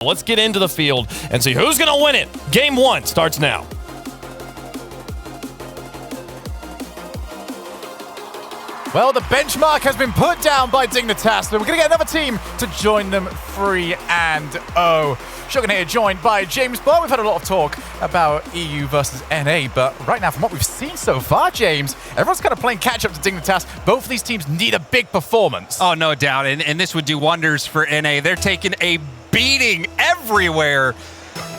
Let's get into the field and see who's going to win it. Game 1 starts now. Well, the benchmark has been put down by Dignitas, but we're going to get another team to join them 3-0. Shogun here, joined by James Ball. We've had a lot of talk about EU versus NA, but right now, from what we've seen so far, James, everyone's kind of playing catch-up to Dignitas. Both of these teams need a big performance. Oh, no doubt, and this would do wonders for NA. They're taking a beating everywhere.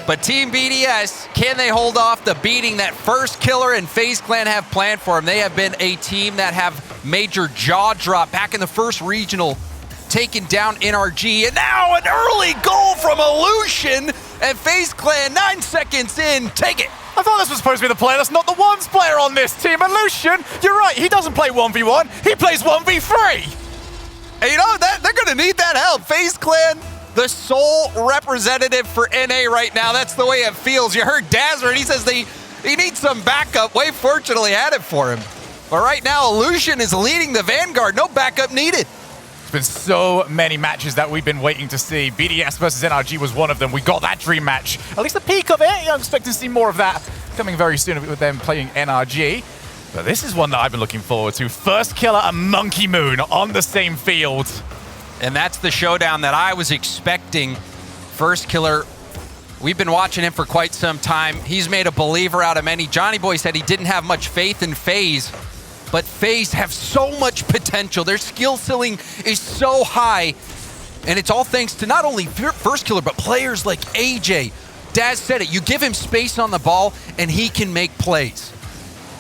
But Team BDS, can they hold off the beating that First Killer and Faze Clan have planned for them? They have been a team that have major jaw drop back in the first regional, taking down NRG, and now an early goal from Illusion, and Faze Clan 9 seconds in, take it. I thought this was supposed to be the player that's not the ones player on this team. Illusion, you're right, he doesn't play 1v1, he plays 1v3. And you know, they're gonna need that help. Faze Clan, the sole representative for NA right now. That's the way it feels. You heard Dazzler, and he says he needs some backup. Wave fortunately had it for him. But right now, Illusion is leading the Vanguard. No backup needed. There's been so many matches that we've been waiting to see. BDS versus NRG was one of them. We got that dream match. At least the peak of it. I'm expecting to see more of that coming very soon with them playing NRG. But this is one that I've been looking forward to. First Killer and Monkey Moon on the same field. And that's the showdown that I was expecting. First Killer, we've been watching him for quite some time. He's made a believer out of many. Johnny Boy said he didn't have much faith in Faze, but Faze have so much potential. Their skill ceiling is so high, and it's all thanks to not only First Killer, but players like AJ. Daz said it, you give him space on the ball, and he can make plays.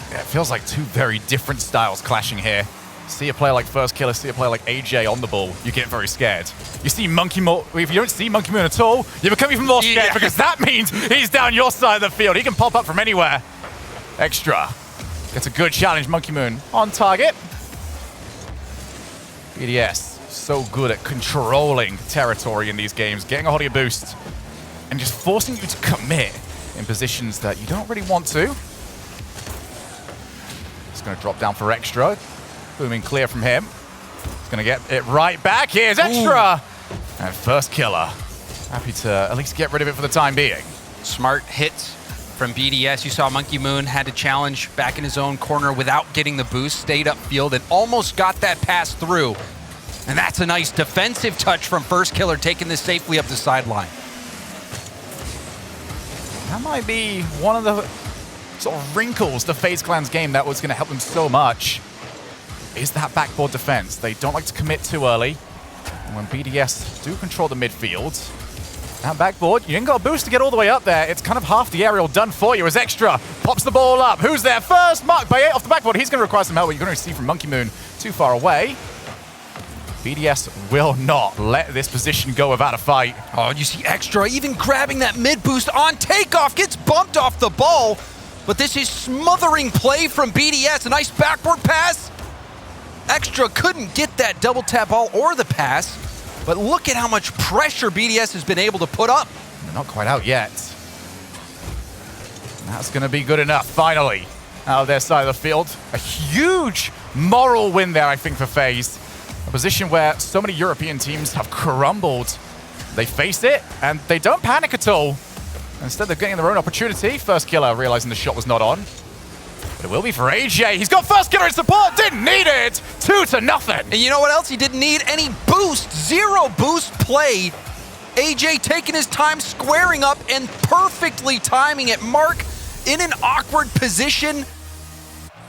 Yeah, it feels like two very different styles clashing here. See a player like First Killer, see a player like AJ on the ball, you get very scared. You see Monkey Moon, if you don't see Monkey Moon at all, you become even more scared because that means he's down your side of the field. He can pop up from anywhere. Extra. Gets a good challenge, Monkey Moon on target. BDS, so good at controlling territory in these games, getting a hold of your boost, and just forcing you to commit in positions that you don't really want to. It's going to drop down for Extra. Booming clear from him. He's going to get it right back. Here's Extra. Ooh. And First Killer. Happy to at least get rid of it for the time being. Smart hits from BDS. You saw Monkey Moon had to challenge back in his own corner without getting the boost. Stayed upfield and almost got that pass through. And that's a nice defensive touch from First Killer, taking this safely up the sideline. That might be one of the sort of wrinkles to Faze Clan's game that was going to help them so much. Is that backboard defense. They don't like to commit too early. And when BDS do control the midfield, that backboard, you ain't got a boost to get all the way up there. It's kind of half the aerial done for you as Extra pops the ball up. Who's there first? Mark by 8 off the backboard. He's going to require some help, but you're going to see from Monkey Moon too far away. BDS will not let this position go without a fight. Oh, you see Extra even grabbing that mid boost on takeoff, gets bumped off the ball. But this is smothering play from BDS. A nice backward pass. Extra couldn't get that double tap ball or the pass, but look at how much pressure BDS has been able to put up. They're not quite out yet. That's going to be good enough, finally, out of their side of the field. A huge moral win there, I think, for Faze. A position where so many European teams have crumbled. They face it, and they don't panic at all. Instead, they're getting their own opportunity. First Killer realizing the shot was not on. But it will be for AJ. He's got First Killer in support. Didn't need it. 2-0. And you know what else? He didn't need any boost. Zero boost play. AJ taking his time, squaring up, and perfectly timing it. Mark in an awkward position.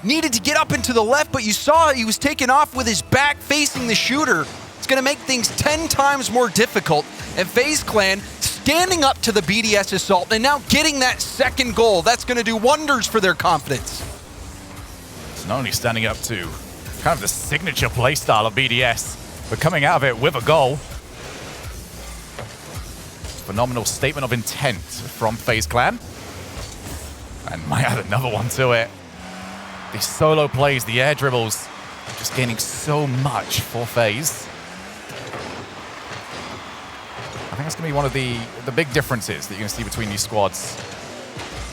Needed to get up into the left, but you saw he was taken off with his back facing the shooter. It's going to make things 10 times more difficult. And Faze Clan standing up to the BDS assault and now getting that second goal. That's going to do wonders for their confidence. It's not only standing up to kind of the signature playstyle of BDS, but coming out of it with a goal. Phenomenal statement of intent from Faze Clan. And might add another one to it. These solo plays, the air dribbles, just gaining so much for Faze. I think that's going to be one of the big differences that you're going to see between these squads.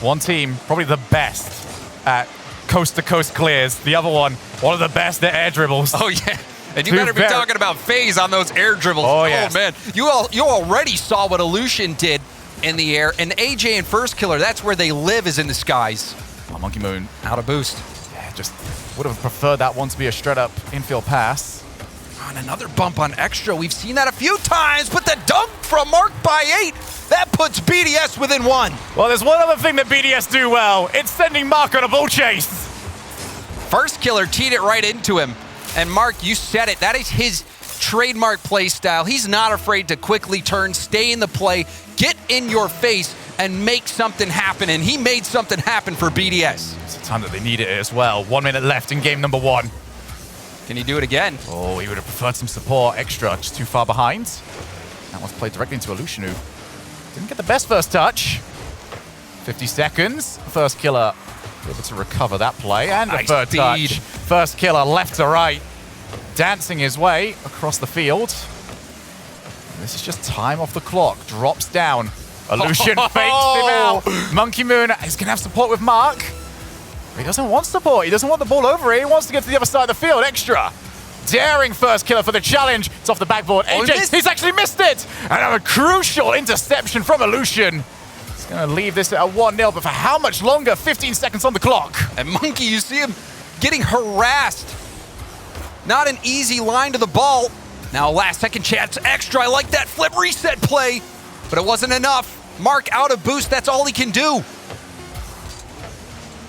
One team, probably the best at coast-to-coast clears. The other one of the best at air dribbles. Oh, yeah. And you better be talking about Faze on those air dribbles. Oh, yes. Man. You already saw what Illusion did in the air. And AJ and First Killer, that's where they live, is in the skies. Oh, Monkey Moon. Out of boost. Yeah, just would have preferred that one to be a straight-up infield pass. And another bump on extra. We've seen that a few times, but the dunk from Mark by 8, that puts BDS within 1. Well, there's one other thing that BDS do well. It's sending Mark on a bull chase. First Killer teed it right into him. And Mark, you said it. That is his trademark play style. He's not afraid to quickly turn, stay in the play, get in your face, and make something happen. And he made something happen for BDS. It's the time that they needed it as well. 1 minute left in game number 1. Can he do it again? Oh, he would have preferred some support. Extra, just too far behind. That one's played directly into Illusion, who didn't get the best first touch. 50 seconds. First Killer able to recover that play. And nice a third speed. touch. First Killer left to right. Dancing his way across the field. And this is just time off the clock. Drops down. Illusion fakes him out. Monkey Moon is going to have support with Mark. He doesn't want support. He doesn't want the ball over it. He wants to get to the other side of the field. Extra. Daring First Killer for the challenge. It's off the backboard. Oh, AJ, he's actually missed it. And a crucial interception from Illusion. He's going to leave this at a 1-0, but for how much longer? 15 seconds on the clock. And Monkey, you see him getting harassed. Not an easy line to the ball. Now last second chance extra. I like that flip reset play, but it wasn't enough. Mark out of boost. That's all he can do.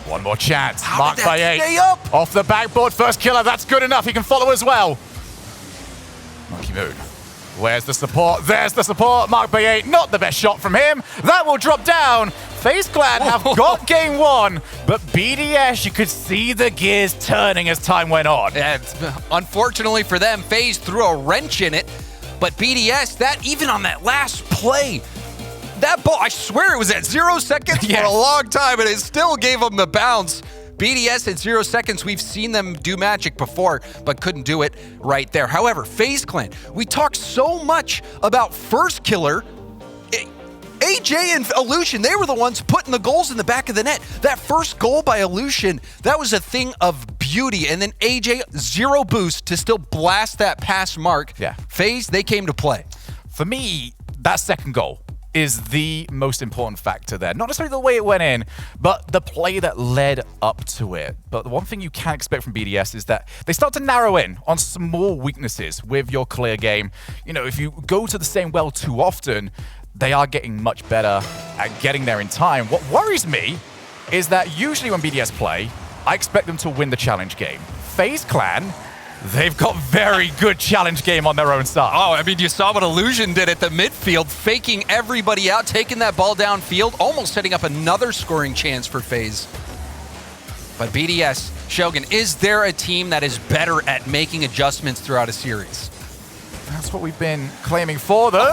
One more chance. How Mark did that by 8. stay up? Off the backboard. First Killer. That's good enough. He can follow as well. Monkey Moon. Where's the support? There's the support. Mark by 8. Not the best shot from him. That will drop down. Faze Clan have got game 1, but BDS, you could see the gears turning as time went on. And unfortunately for them, Faze threw a wrench in it, but BDS, that even on that last play, that ball, I swear it was at 0 seconds for a long time, and it still gave them the bounce. BDS at 0 seconds, we've seen them do magic before, but couldn't do it right there. However, Faze Clan, we talked so much about First Killer. AJ and Illusion, they were the ones putting the goals in the back of the net. That first goal by Illusion, that was a thing of beauty. And then AJ, 0 boost to still blast that past Mark. Yeah. Faze, they came to play. For me, that second goal is the most important factor there. Not necessarily the way it went in, but the play that led up to it. But the one thing you can expect from BDS is that they start to narrow in on small weaknesses with your clear game. You know, if you go to the same well too often, they are getting much better at getting there in time. What worries me is that usually when BDS play, I expect them to win the challenge game. Faze Clan, they've got very good challenge game on their own side. Oh, I mean, you saw what Illusion did at the midfield, faking everybody out, taking that ball downfield, almost setting up another scoring chance for Faze. But BDS, Shogun, is there a team that is better at making adjustments throughout a series? That's what we've been claiming for them.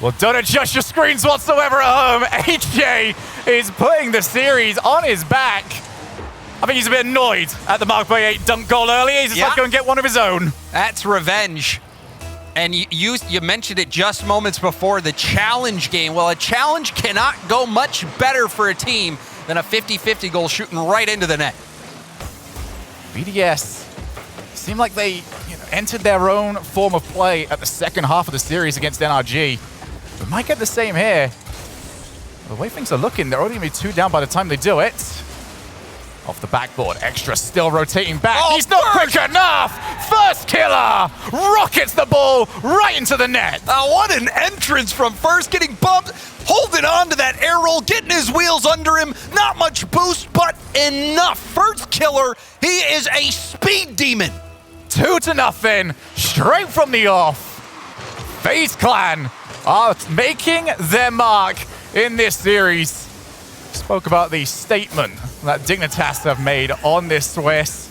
Well, don't adjust your screens whatsoever at home. AJ is putting the series on his back. I think he's a bit annoyed at the Mark by 8 dunk goal earlier. He's just like, go and get one of his own. That's revenge. And you mentioned it just moments before, the challenge game. Well, a challenge cannot go much better for a team than a 50-50 goal shooting right into the net. BDS seemed like they entered their own form of play at the second half of the series against NRG. We might get the same here. The way things are looking, they're only going to be 2 down by the time they do it. Off the backboard, extra still rotating back. Oh, he's not quick enough! First Killer rockets the ball right into the net. What an entrance from First, getting bumped, holding on to that air roll, getting his wheels under him. Not much boost, but enough. First Killer, he is a speed demon. 2-0, straight from the off. Faze Clan are making their mark in this series. Spoke about the statement that Dignitas have made on this Swiss.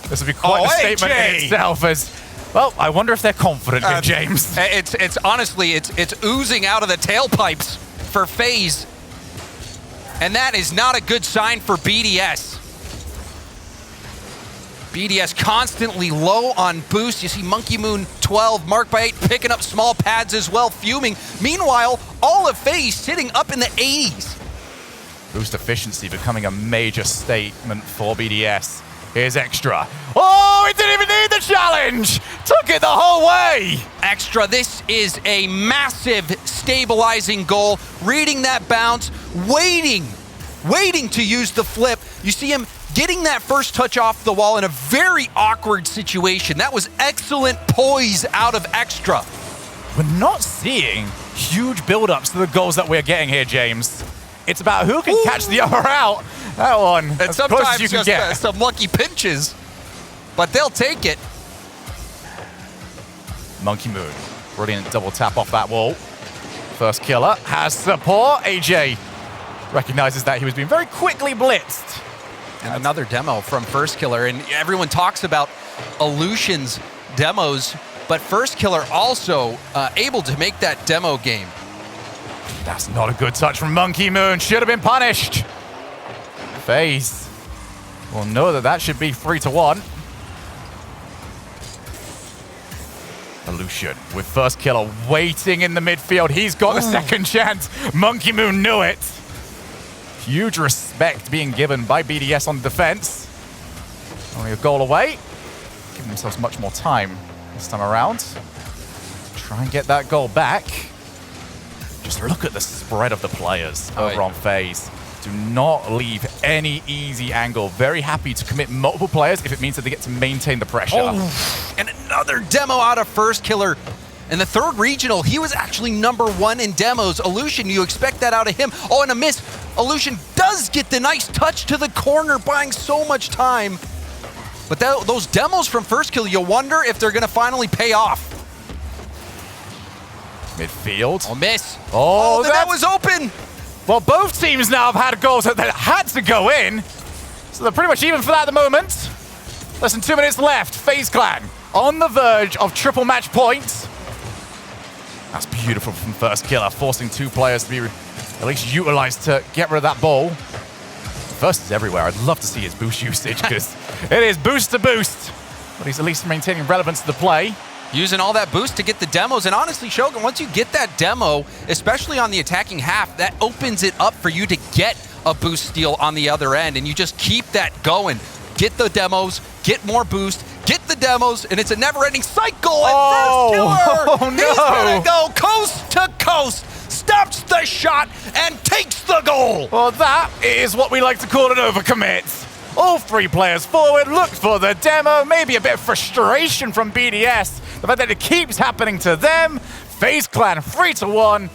This will be quite a statement in itself. As well, I wonder if they're confident in James. It's honestly, it's oozing out of the tailpipes for Faze, and that is not a good sign for BDS. BDS constantly low on boost. You see Monkey Moon 12, Mark by 8 picking up small pads as well, fuming. Meanwhile, all of Faze sitting up in the 80s. Boost efficiency becoming a major statement for BDS. Here's Extra. Oh, he didn't even need the challenge! Took it the whole way! Extra, this is a massive stabilizing goal. Reading that bounce, waiting to use the flip. You see him getting that first touch off the wall in a very awkward situation. That was excellent poise out of Extra. We're not seeing huge build-ups to the goals that we're getting here, James. It's about who can catch the other out. That one, And as close sometimes as you can just get. some lucky pinches, but they'll take it. Monkey Moon, brilliant double tap off that wall. First killer has support. AJ recognizes that he was being very quickly blitzed. And another demo from First Killer, and everyone talks about Illusion's demos, but First Killer also able to make that demo game. That's not a good touch from Monkey Moon. Should have been punished. Faze will know that should be 3-1. Illusion with First Killer waiting in the midfield. He's got the second chance. Monkey Moon knew it. Huge respect being given by BDS on defense. Only a goal away. Giving themselves much more time this time around. Try and get that goal back. Just look at the spread of the players over on Faze. Do not leave any easy angle. Very happy to commit multiple players if it means that they get to maintain the pressure. Oh, and another demo out of First Killer. In the third regional, he was actually #1 in demos. Illusion, you expect that out of him. Oh, and a miss. Illusion does get the nice touch to the corner, buying so much time. But those demos from First Killer, you wonder if they're going to finally pay off. Midfield. Oh, miss. Oh, that was open. Well, both teams now have had goals that had to go in. So they're pretty much even for that at the moment. Less than 2 minutes left. Faze Clan on the verge of triple match points. That's beautiful from First Killer, forcing 2 players to be at least utilized to get rid of that ball. First is everywhere. I'd love to see his boost usage because it is boost to boost. But he's at least maintaining relevance to the play. Using all that boost to get the demos. And honestly, Shogun, once you get that demo, especially on the attacking half, that opens it up for you to get a boost steal on the other end. And you just keep that going. Get the demos, get more boost, get the demos, and it's a never-ending cycle. And First Killer, he's gonna go coast to coast, stops the shot, and takes the goal. Well, that is what we like to call an overcommit. All 3 players forward, looked for the demo, maybe a bit of frustration from BDS. The fact that it keeps happening to them. Faze Clan 3-1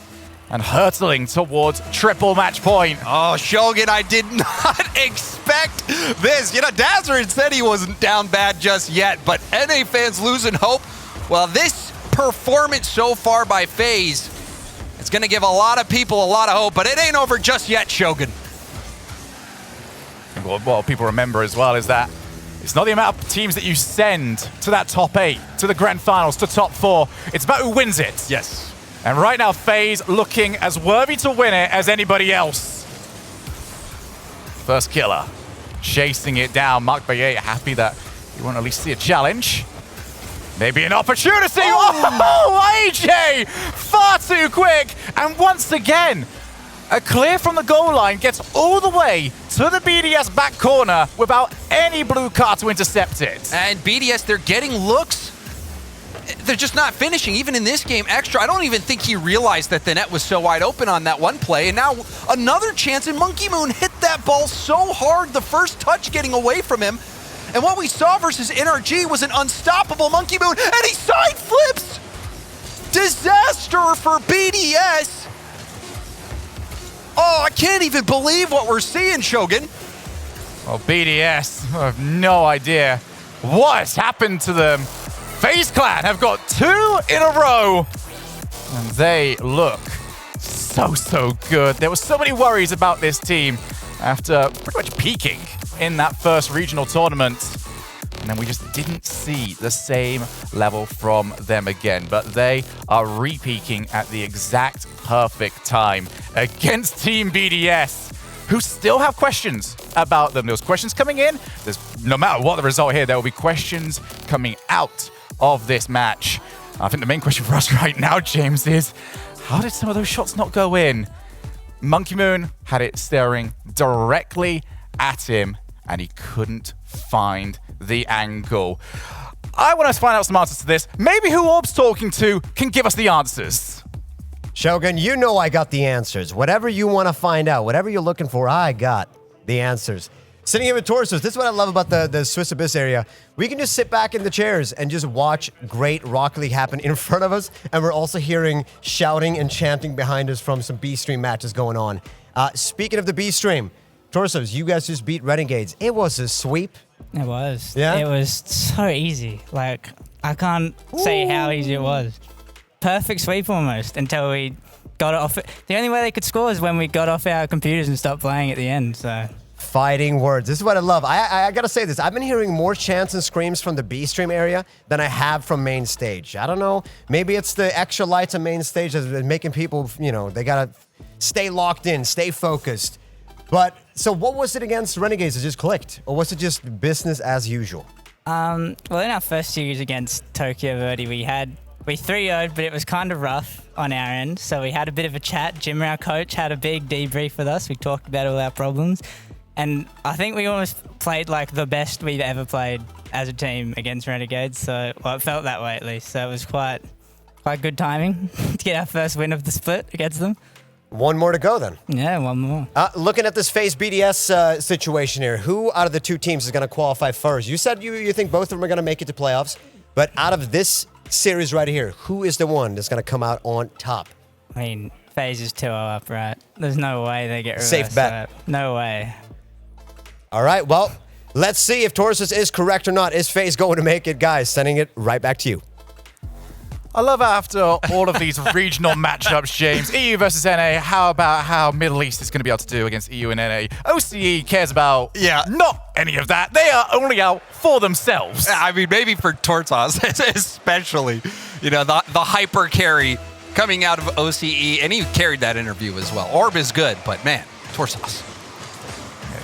and hurtling towards triple match point. Oh, Shogun, I did not expect this. You know, Dazzard said he wasn't down bad just yet, but NA fans losing hope. Well, this performance so far by Faze is going to give a lot of people a lot of hope, but it ain't over just yet, Shogun. What people remember as well is that it's not the amount of teams that you send to that top 8, to the grand finals, to top 4. It's about who wins it. Yes. And right now, Faze looking as worthy to win it as anybody else. First Killer chasing it down. Mark Baye happy that he won't at least see a challenge. Maybe an opportunity. Oh, AJ! Far too quick. And once again, a clear from the goal line gets all the way to the BDS back corner without any blue card to intercept it. And BDS, they're getting looks. They're just not finishing. Even in this game, Extra, I don't even think he realized that the net was so wide open on that one play. And now another chance, and Monkey Moon hit that ball so hard, the first touch getting away from him. And what we saw versus NRG was an unstoppable Monkey Moon, and he side flips! Disaster for BDS! Oh, I can't even believe what we're seeing, Shogun. Well, BDS, I have no idea what has happened to them. Faze Clan have got 2 in a row, and they look so good. There were so many worries about this team after pretty much peaking in that first regional tournament. And then we just didn't see the same level from them again. But they are re-peaking at the exact perfect time against Team BDS, who still have questions about them. There's questions coming in. No matter what the result here, there will be questions coming out of this match. I think the main question for us right now, James, is how did some of those shots not go in? Monkey Moon had it staring directly at him, and he couldn't find the angle. I want to find out some answers to this. Maybe who Orb's talking to can give us the answers. Shogun, you know I got the answers. Whatever you want to find out, whatever you're looking for, I got the answers. Sitting here with Torsos, this is what I love about the Swiss Abyss area. We can just sit back in the chairs and just watch great Rocket League happen in front of us, and we're also hearing shouting and chanting behind us from some B-Stream matches going on. Speaking of the B-Stream, Torsos, you guys just beat Renegades. It was a sweep. It was. Yeah? It was so easy. Like, I can't say how easy it was. Perfect sweep almost until we got it off. The only way they could score is when we got off our computers and stopped playing at the end, so... Fighting words. This is what I love. I gotta say this. I've been hearing more chants and screams from the B-Stream area than I have from main stage. I don't know. Maybe it's the extra lights on main stage that's making people, you know, they gotta stay locked in, stay focused. But, so what was it against Renegades? It just clicked? Or was it just business as usual? Well, in our first series against Tokyo Verdy, we 3-0'd, but it was kind of rough on our end. So we had a bit of a chat. Jim, our coach, had a big debrief with us. We talked about all our problems. And I think we almost played like the best we've ever played as a team against Renegades. So, well, it felt that way at least. So it was quite good timing to get our first win of the split against them. One more to go then. Yeah, one more. Looking at this Faze BDS situation here, who out of the two teams is going to qualify first? You said you think both of them are going to make it to playoffs, but out of this series right here, who is the one that's going to come out on top? I mean, Faze is 2-0 up, right? There's no way they get reversed. Safe bet. No way. All right, well, let's see if Torsos is correct or not. Is Faze going to make it? Guys, sending it right back to you. I love after all of these regional matchups, James. EU versus NA, how about how Middle East is going to be able to do against EU and NA? OCE cares about not any of that. They are only out for themselves. I mean, maybe for Tortos, especially, you know, the hyper carry coming out of OCE, and he carried that interview as well. Orb is good, but man, Tortos.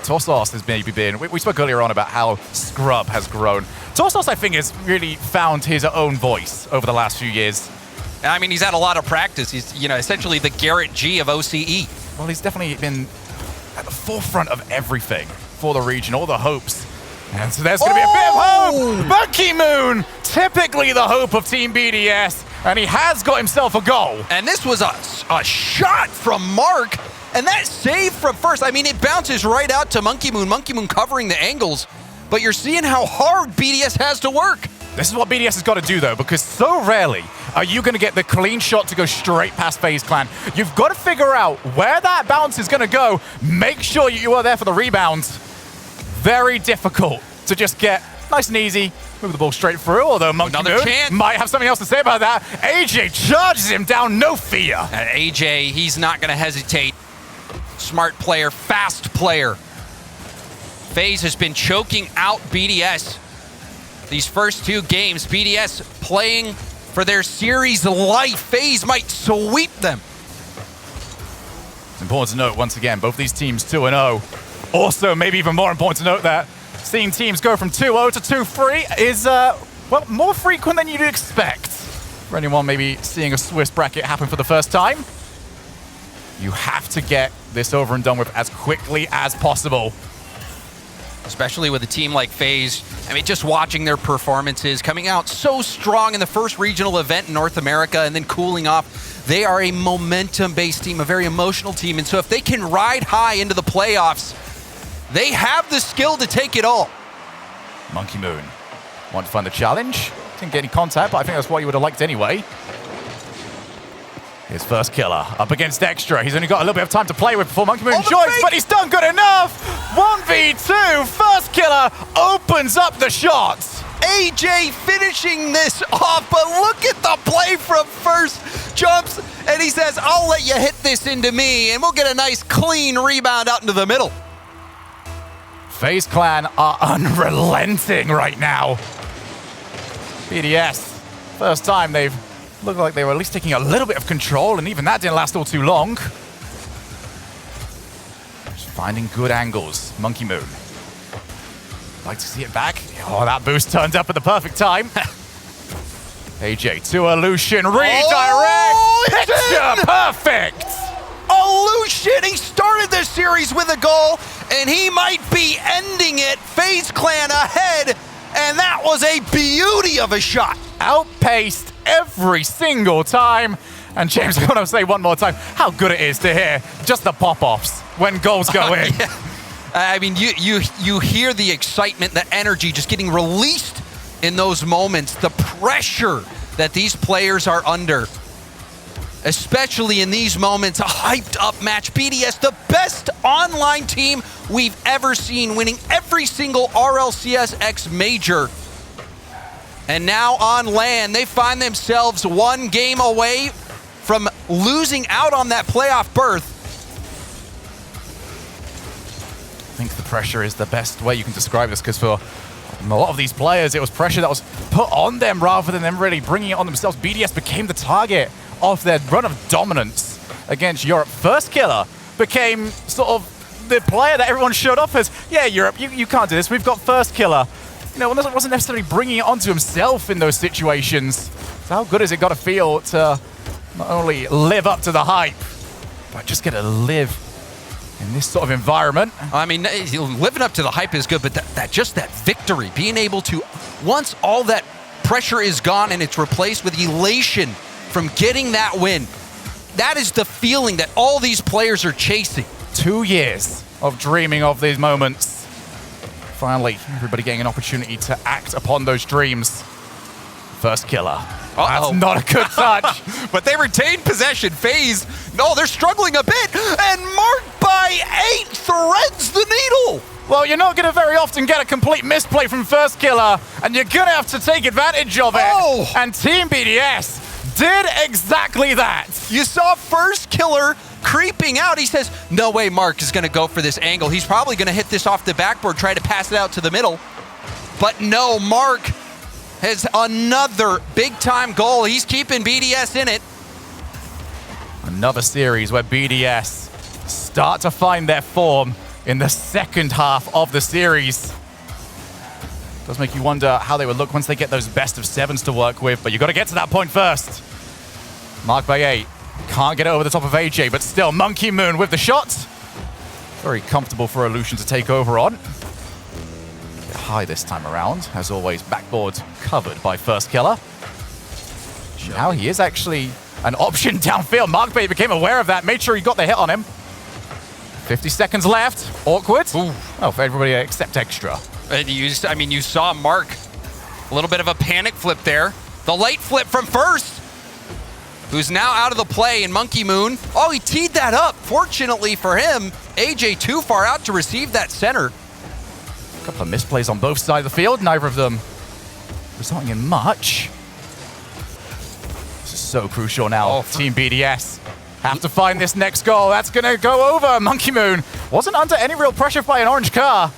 Torsos has maybe been, we spoke earlier on about how Scrub has grown. Torsos, I think, has really found his own voice over the last few years. I mean, he's had a lot of practice. He's, you know, essentially the Garrett G of OCE. Well, he's definitely been at the forefront of everything for the region, all the hopes. And so there's going to be a bit of hope. Monkey Moon, typically the hope of Team BDS, and he has got himself a goal. And this was a shot from Mark. And that save from first, I mean, it bounces right out to Monkey Moon. Monkey Moon covering the angles, but you're seeing how hard BDS has to work. This is what BDS has got to do, though, because so rarely are you going to get the clean shot to go straight past Faze Clan. You've got to figure out where that bounce is going to go. Make sure you are there for the rebounds. Very difficult to just get nice and easy, move the ball straight through, although Monkey Moon might have something else to say about that. AJ charges him down, no fear. And AJ, he's not going to hesitate. Smart player, fast player. Faze has been choking out BDS these first two games. BDS playing for their series life. Faze might sweep them. It's important to note, once again, both these teams 2-0. Also, maybe even more important to note that seeing teams go from 2-0 to 2-3 is, well, more frequent than you'd expect. For anyone maybe seeing a Swiss bracket happen for the first time, you have to get this over and done with as quickly as possible. Especially with a team like Faze. I mean, just watching their performances, coming out so strong in the first regional event in North America and then cooling off. They are a momentum-based team, a very emotional team. And so if they can ride high into the playoffs, they have the skill to take it all. Monkey Moon want to find the challenge. Didn't get any contact, but I think that's what you would have liked anyway. His first killer up against Extra. He's only got a little bit of time to play with before Monkey Moon joins, but he's done good enough. 1v2, first killer opens up the shots. AJ finishing this off, but look at the play from first. Jumps, and he says, I'll let you hit this into me, and we'll get a nice clean rebound out into the middle. Faze Clan are unrelenting right now. BDS, first time they've looked like they were at least taking a little bit of control, and even that didn't last all too long. Just finding good angles. Monkey Moon. Like to see it back. Oh, that boost turned up at the perfect time. AJ to Illusion, redirect. Picture perfect. Illusion, he started this series with a goal, and he might be ending it. Faze Clan ahead, and that was a beauty of a shot. Outpaced every single time. And James, I want to say one more time how good it is to hear just the pop-offs when goals go in. Yeah. I mean, you hear the excitement, the energy just getting released in those moments, the pressure that these players are under. Especially in these moments, a hyped up match. BDS, the best online team we've ever seen, winning every single RLCS X Major. And now on LAN, they find themselves one game away from losing out on that playoff berth. I think the pressure is the best way you can describe this, because for a lot of these players, it was pressure that was put on them rather than them really bringing it on themselves. BDS became the target of their run of dominance against Europe. First Killer became sort of the player that everyone showed up as, yeah, Europe, you can't do this. We've got First Killer. You know, wasn't necessarily bringing it onto himself in those situations. So how good has it got to feel to not only live up to the hype, but just get to live in this sort of environment? I mean, living up to the hype is good, but that victory, being able to, once all that pressure is gone and it's replaced with elation from getting that win, that is the feeling that all these players are chasing. 2 years of dreaming of these moments. Finally, everybody getting an opportunity to act upon those dreams. First Killer. That's not a good touch. But they retain possession. Faze, no, they're struggling a bit. And marked by 8 threads the needle. Well, you're not going to very often get a complete misplay from First Killer, and you're going to have to take advantage of it. Oh. And Team BDS did exactly that. You saw First Killer creeping out. He says, no way Mark is going to go for this angle. He's probably going to hit this off the backboard, try to pass it out to the middle. But no, Mark has another big-time goal. He's keeping BDS in it. Another series where BDS start to find their form in the second half of the series. Does make you wonder how they would look once they get those best of 7s to work with, but you got to get to that point first. Marked by 8. Can't get it over the top of AJ, but still, Monkey Moon with the shot. Very comfortable for Illusion to take over on. Get high this time around. As always, backboard covered by First Killer. Now he is actually an option downfield. Markbait became aware of that, made sure he got the hit on him. 50 seconds left. Awkward. Ooh. Oh, for everybody except Extra. And you saw Mark, a little bit of a panic flip there. The late flip from First, who's now out of the play in Monkey Moon. Oh, he teed that up. Fortunately for him, AJ too far out to receive that center. A couple of misplays on both sides of the field, neither of them resulting in much. This is so crucial now. Team BDS have to find this next goal. That's going to go over. Monkey Moon wasn't under any real pressure by an orange car.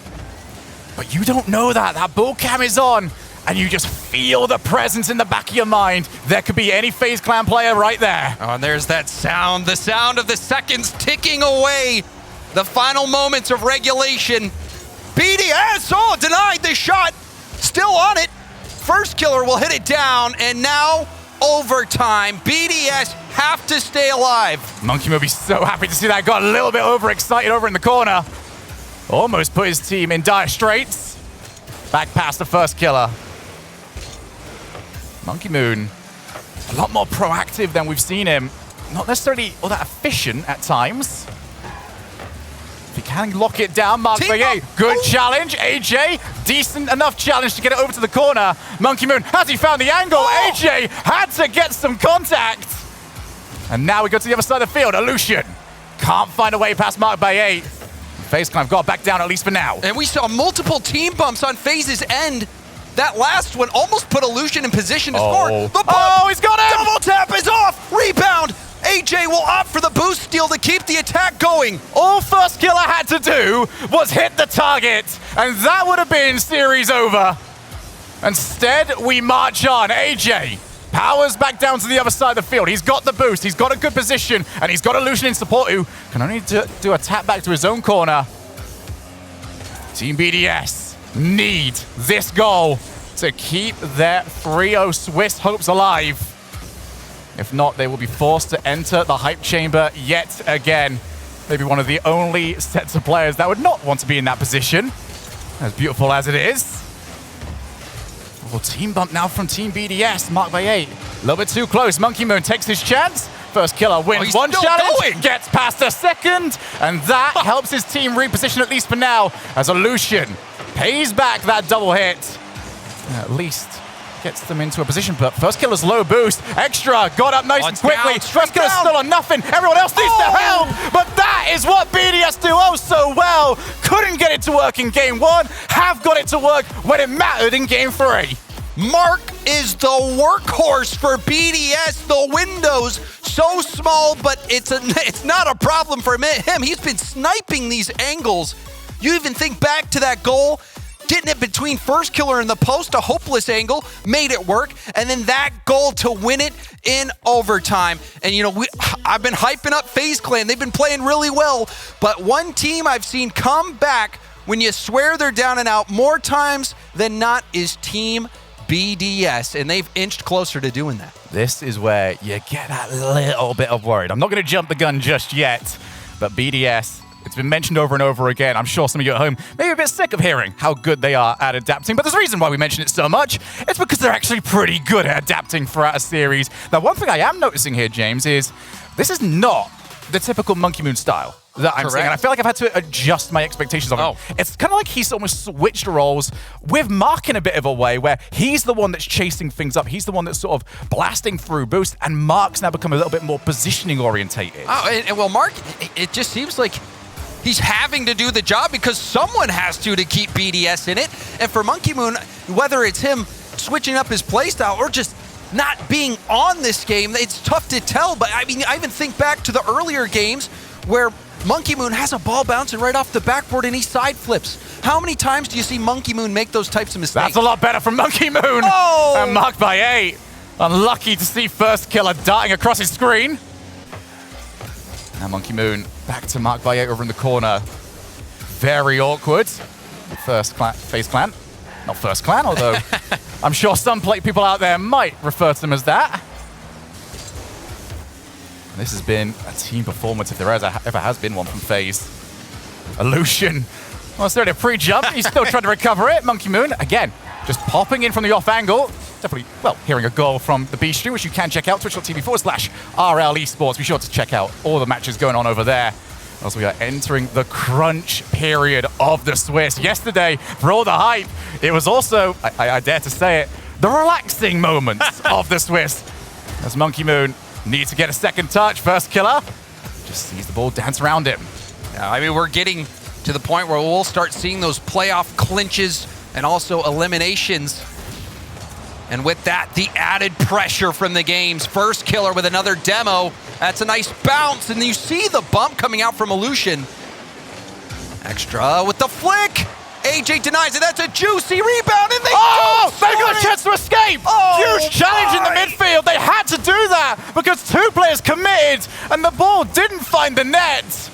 But you don't know that. That bull cam is on, and you just feel the presence in the back of your mind. There could be any FaZe Clan player right there. Oh, and there's that sound, the sound of the seconds ticking away. The final moments of regulation. BDS, denied the shot. Still on it. First Killer will hit it down, and now overtime. BDS have to stay alive. Monkey will be so happy to see that. Got a little bit overexcited over in the corner. Almost put his team in dire straits. Back past the First Killer. Monkey Moon, a lot more proactive than we've seen him. Not necessarily all that efficient at times. If he can lock it down, marked by A. Good challenge, AJ. Decent enough challenge to get it over to the corner. Monkey Moon, has he found the angle? AJ had to get some contact. And now we go to the other side of the field. Illusion can't find a way past marked by 8. FaZe Clan have got back down, at least for now. And we saw multiple team bumps on FaZe's end. That last one almost put Illusion in position to score. The bump, he's got him! Double tap is off! Rebound! AJ will opt for the boost steal to keep the attack going. All First Killer had to do was hit the target, and that would have been series over. Instead, we march on. AJ powers back down to the other side of the field. He's got the boost, he's got a good position, and he's got Illusion in support who can only do a tap back to his own corner. Team BDS need this goal to keep their 3-0 Swiss hopes alive. If not, they will be forced to enter the hype chamber yet again. Maybe one of the only sets of players that would not want to be in that position. As beautiful as it is. Oh, team bump now from Team BDS, marked by 8. A little bit too close. Monkey Moon takes his chance. First killer wins one challenge, gets past a second, and that helps his team reposition at least for now, as Illusion pays back that double hit. At least gets them into a position, but first killer's low boost. Extra got up nice and quickly. First killer's still on nothing. Everyone else needs to help, but that is what BDS do oh so well. Couldn't get it to work in game 1, have got it to work when it mattered in game 3. Mark is the workhorse for BDS. The windows so small, but it's not a problem for him. He's been sniping these angles. You even think back to that goal, getting it between first killer and the post, a hopeless angle, made it work, and then that goal to win it in overtime. And you know, I've been hyping up Faze Clan. They've been playing really well, but one team I've seen come back when you swear they're down and out more times than not is Team BDS, and they've inched closer to doing that. This is where you get that little bit of worried. I'm not going to jump the gun just yet, but BDS, it's been mentioned over and over again. I'm sure some of you at home may be a bit sick of hearing how good they are at adapting, but there's a reason why we mention it so much. It's because they're actually pretty good at adapting throughout a series. Now, one thing I am noticing here, James, is this is not the typical Monkey Moon style that I'm seeing, and I feel like I've had to adjust my expectations of him. It's kind of like he's almost switched roles with Mark in a bit of a way, where he's the one that's chasing things up. He's the one that's sort of blasting through boost, and Mark's now become a little bit more positioning orientated. Oh, and well, Mark, it just seems like he's having to do the job because someone has to keep BDS in it. And for Monkey Moon, whether it's him switching up his playstyle or just not being on this game, it's tough to tell. But I mean, I even think back to the earlier games where Monkey Moon has a ball bouncing right off the backboard and he side flips. How many times do you see Monkey Moon make those types of mistakes? That's a lot better from Monkey Moon. Oh! And marked by 8. Unlucky to see first killer darting across his screen. Now Monkey Moon back to marked by 8 over in the corner. Very awkward. Faze Clan. Not First Clan, although I'm sure some people out there might refer to them as that. This has been a team performance, if there ever has been one from Faze. Illusion. Well, it's already a pre-jump. He's still trying to recover it. Monkey Moon, again, just popping in from the off angle. Definitely, well, hearing a goal from the B stream, which you can check out, twitch.tv/RL Esports. Be sure to check out all the matches going on over there. As we are entering the crunch period of the Swiss. Yesterday, for all the hype, it was also, I dare to say it, the relaxing moments of the Swiss. As Monkey Moon needs to get a second touch. First killer just sees the ball dance around him. Yeah, I mean, we're getting to the point where we'll start seeing those playoff clinches and also eliminations. And with that, the added pressure from the games. First killer with another demo. That's a nice bounce, and you see the bump coming out from Illusion. Extra with the flick. AJ denies it. That's a juicy rebound, and they got a chance to escape. Huge challenge in the midfield. They had to do that because 2 players committed, and the ball didn't find the net.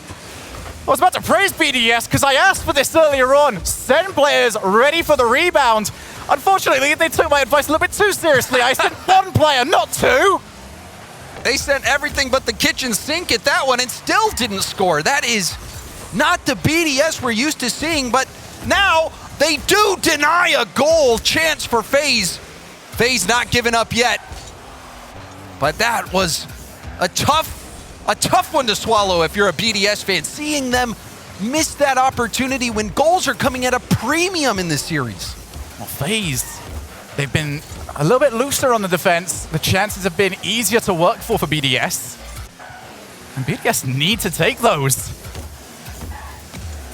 I was about to praise BDS because I asked for this earlier on. Send players ready for the rebound. Unfortunately, they took my advice a little bit too seriously. I sent 1 player, not 2. They sent everything but the kitchen sink at that one and still didn't score. That is not the BDS we're used to seeing, but now they do deny a goal chance for Faze. Faze not giving up yet. But that was a tough one to swallow if you're a BDS fan. Seeing them miss that opportunity when goals are coming at a premium in this series. Well, Faze, they've been a little bit looser on the defense. The chances have been easier to work for BDS. And BDS need to take those.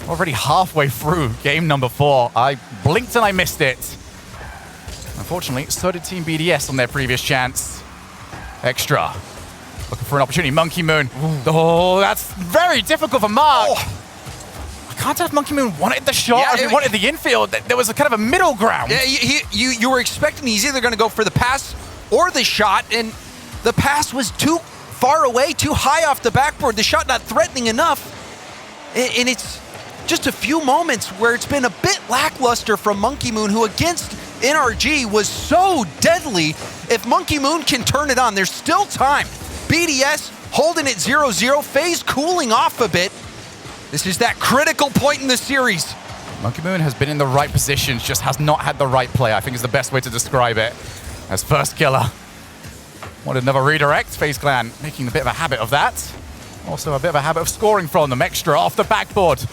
Already halfway through game number 4. I blinked and I missed it. Unfortunately, so did Team BDS on their previous chance. Extra. Looking for an opportunity. Monkey Moon. Oh, that's very difficult for Mark. I can't tell if Monkey Moon wanted the shot or if he wanted the infield. There was a kind of a middle ground. Yeah, you were expecting he's either going to go for the pass or the shot, and the pass was too far away, too high off the backboard. The shot not threatening enough. And it's just a few moments where it's been a bit lackluster from Monkey Moon, who against NRG was so deadly. If Monkey Moon can turn it on, there's still time. BDS holding it 0-0, Faze cooling off a bit, This is that critical point in the series. Monkey Moon has been in the right positions, just has not had the right play, I think is the best way to describe it. As first killer. Wanted another redirect. Faze Clan making a bit of a habit of that. Also a bit of a habit of scoring from them. Extra off the backboard.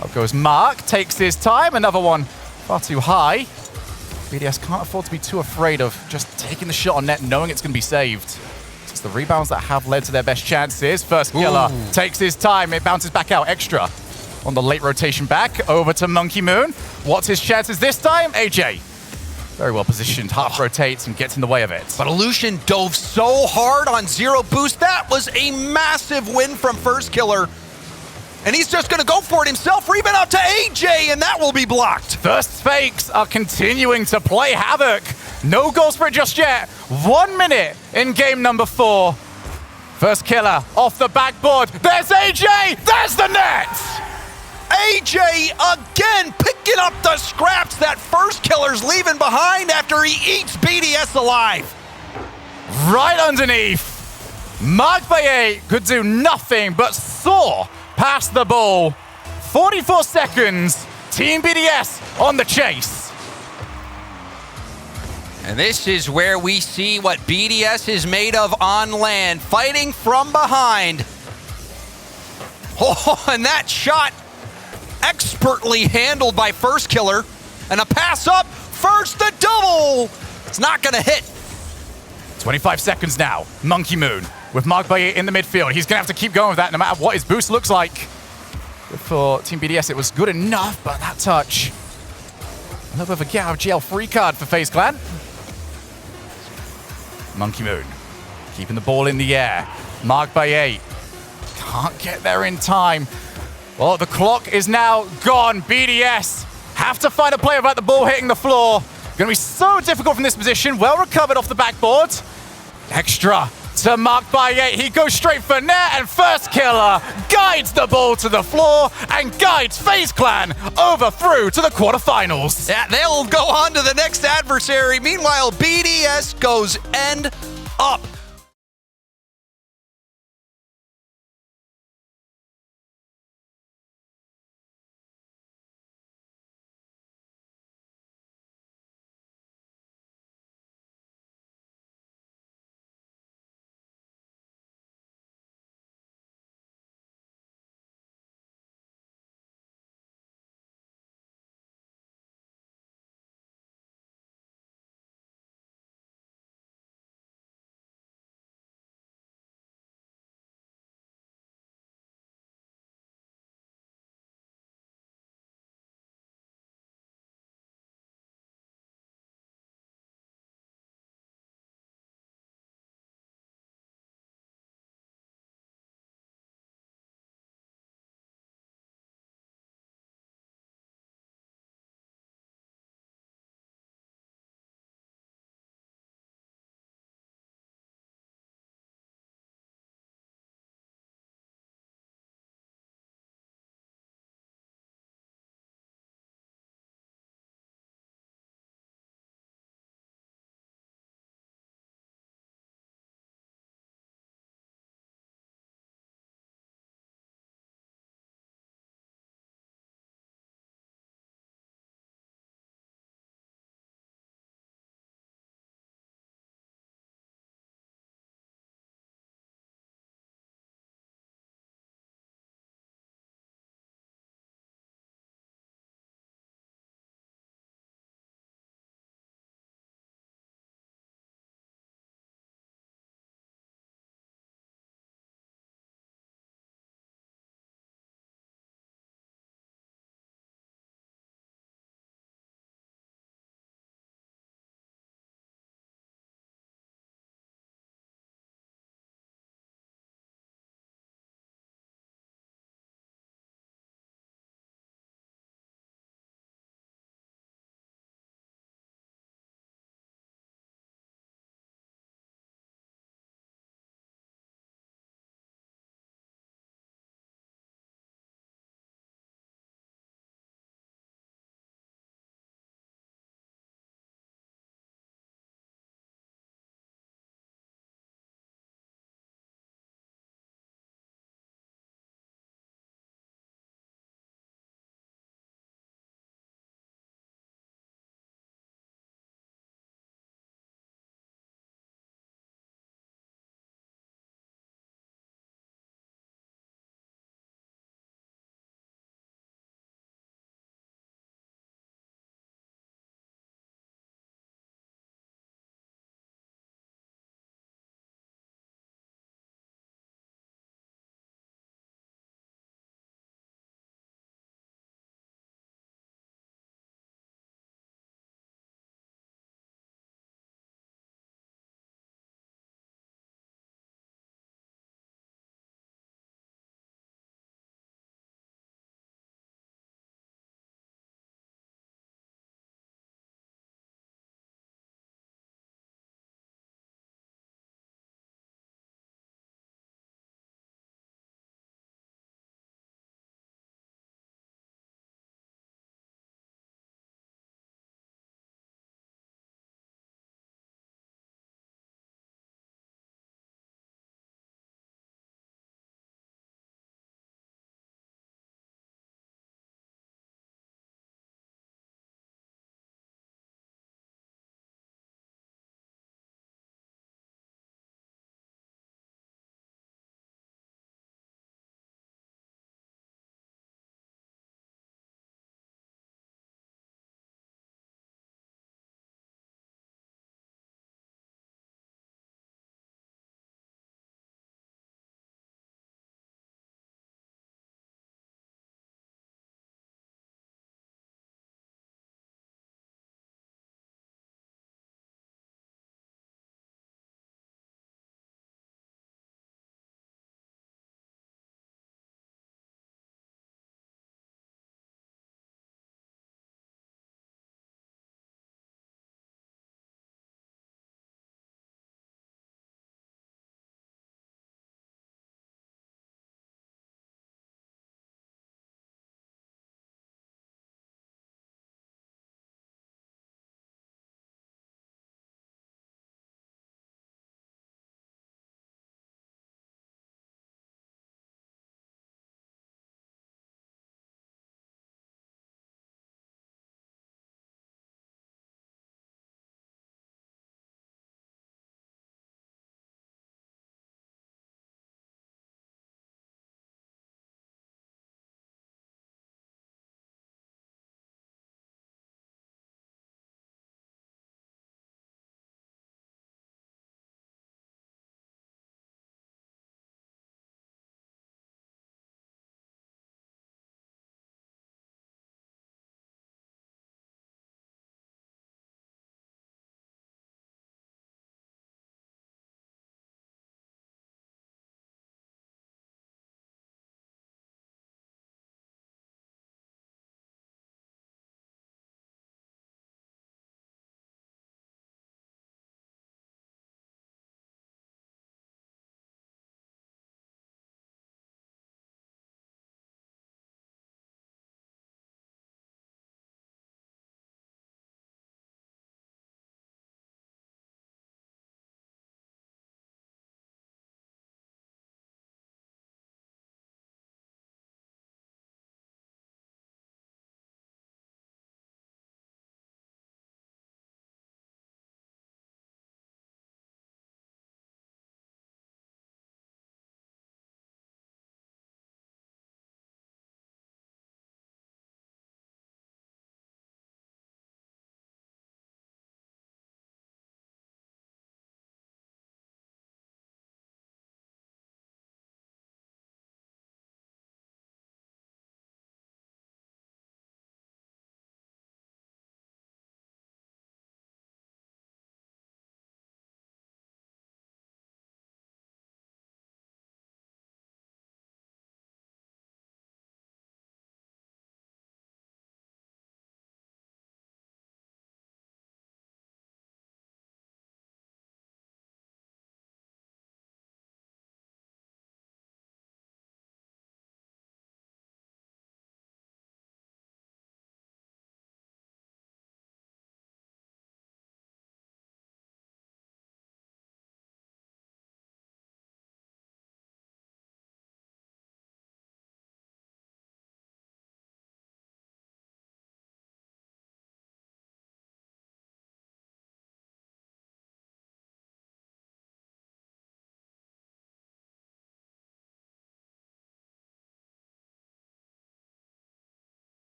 Up goes Mark, takes his time. Another one far too high. BDS can't afford to be too afraid of just taking the shot on net, knowing it's going to be saved. It's the rebounds that have led to their best chances. First killer takes his time. It bounces back out. Extra on the late rotation back. Over to Monkey Moon. What's his chances this time? AJ. Very well positioned. Half rotates and gets in the way of it. But Illusion dove so hard on zero boost. That was a massive win from first killer. And he's just going to go for it himself. Rebound out to AJ, and that will be blocked. First fakes are continuing to play havoc. No goals for it just yet. 1 minute in game number 4. First killer off the backboard. There's AJ. There's the net. AJ again picking up the scraps that first killer's leaving behind after he eats BDS alive. Right underneath. Mark Baye could do nothing but soar past the ball. 44 seconds. Team BDS on the chase. And this is where we see what BDS is made of on land, fighting from behind. Oh, and that shot expertly handled by first killer. And a pass up, first the double. It's not gonna hit. 25 seconds now. Monkey Moon with Mark Baye in the midfield. He's gonna have to keep going with that no matter what his boost looks like. Good for Team BDS. It was good enough, but that touch. A little bit of a get out of jail free card for Faze Clan. Monkey Moon keeping the ball in the air. Mark Baye can't get there in time. Well, the clock is now gone. BDS have to find a play without the ball hitting the floor. Going to be so difficult from this position. Well recovered off the backboard. Extra to Mark Baye. He goes straight for net, and first killer guides the ball to the floor and guides Faze Clan over through to the quarterfinals. Yeah, they'll go on to the next adversary. Meanwhile, BDS goes end up.